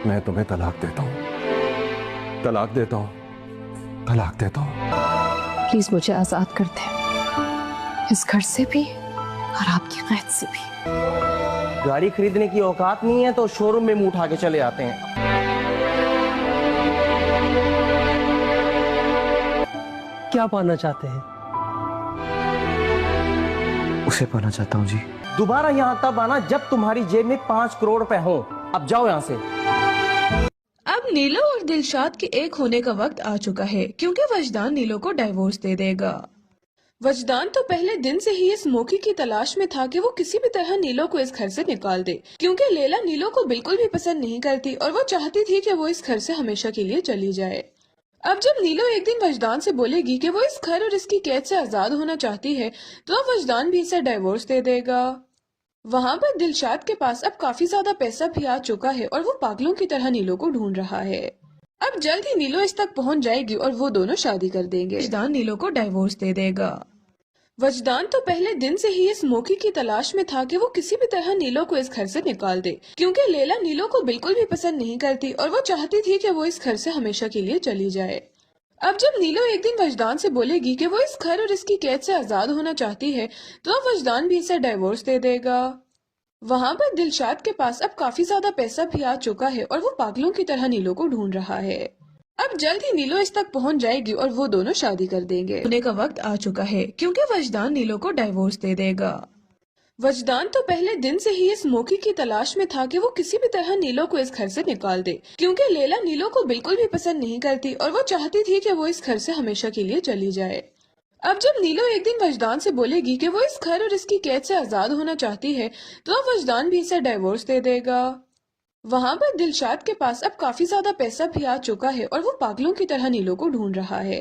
मैं तुम्हें तलाक देता हूं, तलाक देता हूं, तलाक देता हूं। प्लीज मुझे आजाद कर दे, इस घर से भी और आपकी कैद से भी। गाड़ी खरीदने की औकात नहीं है तो शोरूम में मुंह उठा के चले आते हैं। क्या पाना चाहते हैं? उसे पाना चाहता हूँ जी। दोबारा यहाँ तब आना जब तुम्हारी जेब में 5 करोड़ रुपए हो। अब जाओ यहाँ से। अब नीलो और दिलशाद के एक होने का वक्त आ चुका है, क्योंकि वजदान नीलो को डाइवोर्स दे देगा। वजदान तो पहले दिन से ही इस मौके की तलाश में था कि वो किसी भी तरह नीलो को इस घर से निकाल दे, क्योंकि लैला नीलो को बिल्कुल भी पसंद नहीं करती और वो चाहती थी कि वो इस घर से हमेशा के लिए चली जाए। अब जब नीलो एक दिन वजदान से बोलेगी कि वो इस घर और इसकी कैद से आजाद होना चाहती है, तो अब वजदान भी इसे डाइवोर्स दे देगा। वहाँ पर दिलशाद के पास अब काफी ज्यादा पैसा भी आ चुका है और वो पागलों की तरह नीलो को ढूंढ रहा है। अब जल्द ही नीलो इस तक पहुँच जाएगी और वो दोनों शादी कर देंगे। वजदान नीलो को डाइवोर्स दे देगा। वजदान तो पहले दिन से ही इस मौके की तलाश में था कि वो किसी भी तरह नीलो को इस घर से निकाल दे, क्योंकि लैला नीलो को बिल्कुल भी पसंद नहीं करती और वो चाहती थी कि वो इस घर से हमेशा के लिए चली जाए। अब जब नीलो एक दिन वजदान से बोलेगी कि वो इस घर और इसकी कैद से आजाद होना चाहती है, तो अब वजदान भी इसे डाइवोर्स दे देगा। वहाँ पर दिलशाद के पास अब काफी ज्यादा पैसा भी आ चुका है और वो पागलों की तरह नीलो को ढूंढ रहा है। अब जल्द ही नीलो इस तक पहुँच जाएगी और वो दोनों शादी कर देंगे। होने का वक्त आ चुका है, क्योंकि वजदान नीलो को डाइवोर्स दे देगा। वजदान तो पहले दिन से ही इस मौके की तलाश में था कि वो किसी भी तरह नीलो को इस घर से निकाल दे, क्योंकि लैला नीलो को बिल्कुल भी पसंद नहीं करती और वो चाहती थी कि वो इस घर से हमेशा के लिए चली जाए। अब जब नीलो एक दिन वजदान से बोलेगी कि वो इस घर और इसकी कैद से आजाद होना चाहती है, तो अब वजदान भी इसे डाइवोर्स दे देगा। वहाँ पर दिलशाद के पास अब काफी ज्यादा पैसा भी आ चुका है और वो पागलों की तरह नीलो को ढूंढ रहा है।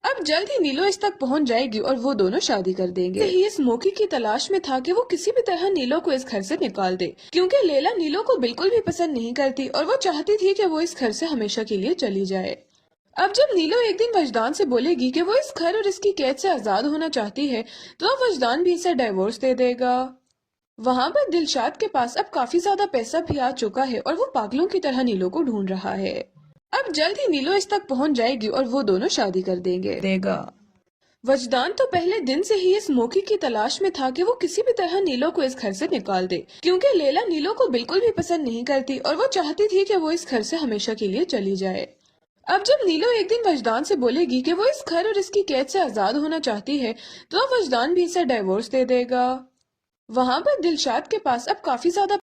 अब जल्द ही नीलो इस तक पहुँच जाएगी और वो दोनों शादी कर देंगे। ही इस मौके की तलाश में था कि वो किसी भी तरह नीलो को इस घर से निकाल दे, क्योंकि लैला नीलो को बिल्कुल भी पसंद नहीं करती और वो चाहती थी कि वो इस घर से हमेशा के लिए चली जाए। अब जब नीलो एक दिन वजदान से बोलेगी कि वो इस घर और इसकी कैद से आजाद होना चाहती है, तो अब वजदान भी इसे डाइवोर्स दे देगा। वहाँ पर दिलशाद के पास अब काफी ज्यादा पैसा भी आ चुका है और वो पागलों की तरह नीलो को ढूंढ रहा है। अब जल्द ही नीलो इस तक पहुँच जाएगी और वो दोनों शादी कर देगा। वजदान तो पहले दिन से ही इस मौके की तलाश में था कि वो किसी भी तरह नीलो को इस घर से निकाल दे, क्योंकि लैला नीलो को बिल्कुल भी पसंद नहीं करती और वो चाहती थी कि वो इस घर से हमेशा के लिए चली जाए। अब जब नीलो एक दिन वजदान से बोलेगी कि वो इस घर और इसकी कैद से आजाद होना चाहती है, तो अब वजदान भी इसे डाइवोर्स दे देगा। वहाँ पर दिलशाद के पास अब काफी ज्यादा